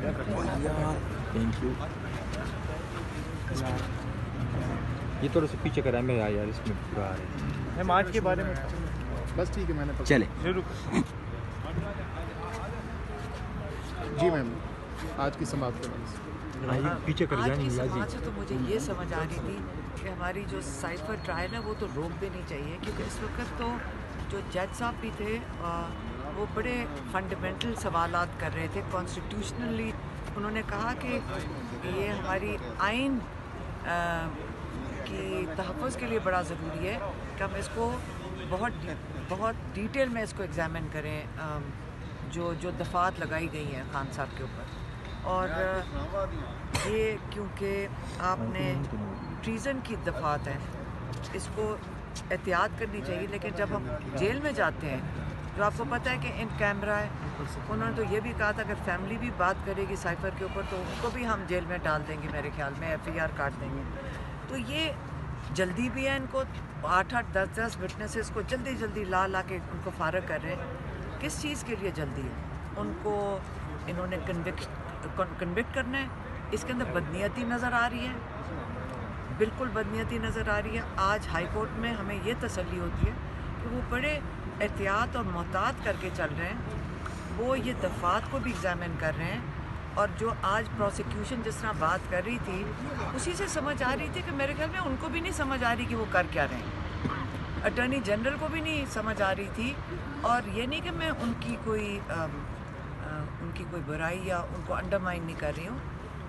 Thank you. ये थोड़ा सा पीछे करा मैं यार, इसमें पूरा आ रहा है। मैम आज के बारे में बस ठीक है, मैंने चले शुरू। जी मैम, आज की समाप्त ये पीछे कर आज जानी की जी। समाज से तो मुझे ये समझ आ रही थी कि हमारी जो साइफर ट्रायल है वो तो रोक देनी चाहिए, क्योंकि इस वक्त तो जो जज साहब भी थे वो बड़े फंडामेंटल सवालात कर रहे थे कॉन्स्टिट्यूशनली। उन्होंने कहा कि ये हमारी आइन की तहफ़्फ़ुज़ के लिए बड़ा ज़रूरी है कि हम इसको बहुत डिटेल में इसको एग्ज़ामिन करें, जो दफ़ात लगाई गई हैं खान साहब के ऊपर। और ये क्योंकि आपने ट्रीज़न की दफ़ात है, इसको एहतियात करनी चाहिए। लेकिन जब हम जेल में जाते हैं तो आपको पता है कि इन कैमरा है, उन्होंने तो ये भी कहा था अगर फैमिली भी बात करेगी साइफर के ऊपर तो उनको भी हम जेल में डाल देंगे, मेरे ख्याल में FIR काट देंगे। तो ये जल्दी भी है, इनको 8-8 10-10 विटनेसेस को जल्दी ला के उनको फारग कर रहे हैं। किस चीज़ के लिए जल्दी है? उनको इन्होंने कन्विक्ट करना है। इसके अंदर बदनीयती नज़र आ रही है, बिल्कुल बदनीयती नज़र आ रही है। आज हाई कोर्ट में हमें ये तसल्ली होती है कि वो बड़े एहतियात और मोहतात करके चल रहे हैं। वो ये दफ़ात को भी एग्ज़ामिन कर रहे हैं, और जो आज प्रोसिक्यूशन जिस तरह बात कर रही थी उसी से समझ आ रही थी कि मेरे ख्याल में उनको भी नहीं समझ आ रही कि वो कर क्या रहे हैं। अटॉर्नी जनरल को भी नहीं समझ आ रही थी। और ये नहीं कि मैं उनकी कोई बुराई या उनको अंडरमाइन नहीं कर रही हूँ,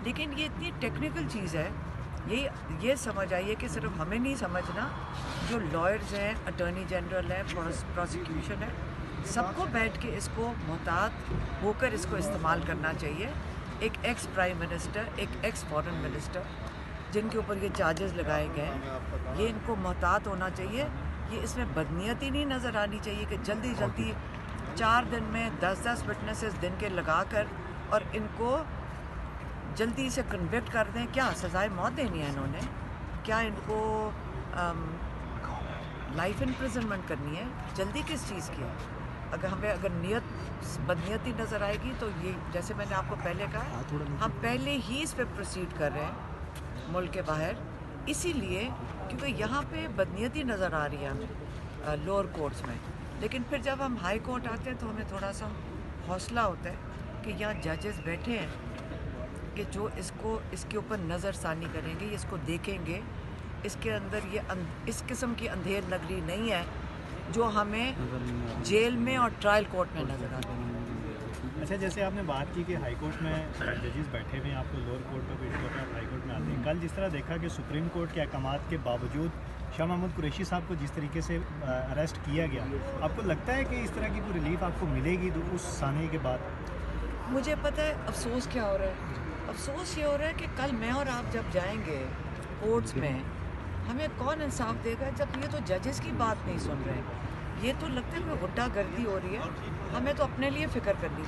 लेकिन ये इतनी टेक्निकल चीज़ है, ये समझ आई है कि सिर्फ हमें नहीं समझना, जो लॉयर्स हैं, अटॉर्नी जनरल है, प्रोसिक्यूशन है, सबको बैठ के इसको मोहतात होकर इसको इस्तेमाल करना चाहिए। एक एक्स प्राइम मिनिस्टर, एक एक्स फॉरेन मिनिस्टर जिनके ऊपर ये चार्जेस लगाए गए हैं, ये इनको मोहतात होना चाहिए। ये इसमें बदनीयती नहीं नज़र आनी चाहिए कि जल्दी 4 दिन में 10-10 विटनेसेस दिन के लगा कर और इनको जल्दी से कन्विक्ट कर दें। क्या सज़ाए मौत देनी है इन्होंने? क्या इनको लाइफ इम्प्रिजनमेंट करनी है? जल्दी किस चीज़ की है? अगर बदनीयती नज़र आएगी तो ये, जैसे मैंने आपको पहले कहा, हम पहले ही इस पर प्रोसीड कर रहे हैं मुल्क के बाहर, इसीलिए क्योंकि यहाँ पे बदनीयती नज़र आ रही है हमें लोअर कोर्ट्स में। लेकिन फिर जब हम हाई कोर्ट आते हैं तो हमें थोड़ा सा हौसला होता है कि यहाँ जजेस बैठे हैं कि जो इसके ऊपर नज़रसानी करेंगे, इसको देखेंगे। इसके अंदर इस किस्म की अंधेर नगरी नहीं है जो हमें जेल में और ट्रायल कोर्ट में नज़र आती है। अच्छा, जैसे आपने बात की कि हाई कोर्ट में जजेस बैठे हुए हैं, आपको लोअर कोर्ट का वेट करके आप हाई कोर्ट में आते हैं। कल जिस तरह देखा कि सुप्रीम कोर्ट के अहकामात के बावजूद शाह महमूद कुरैशी साहब को जिस तरीके से अरेस्ट किया गया, आपको लगता है कि इस तरह की कोई रिलीफ आपको मिलेगी तो उस साने के बाद? मुझे पता है अफसोस क्या हो रहा है। अफसोस ये हो रहा है कि कल मैं और आप जब जाएंगे कोर्ट्स में, हमें कौन इंसाफ देगा जब ये तो जजेस की बात नहीं सुन रहे हैं। ये तो लगता है कि गुंडागर्दी हो रही है। हमें तो अपने लिए फ़िक्र करनी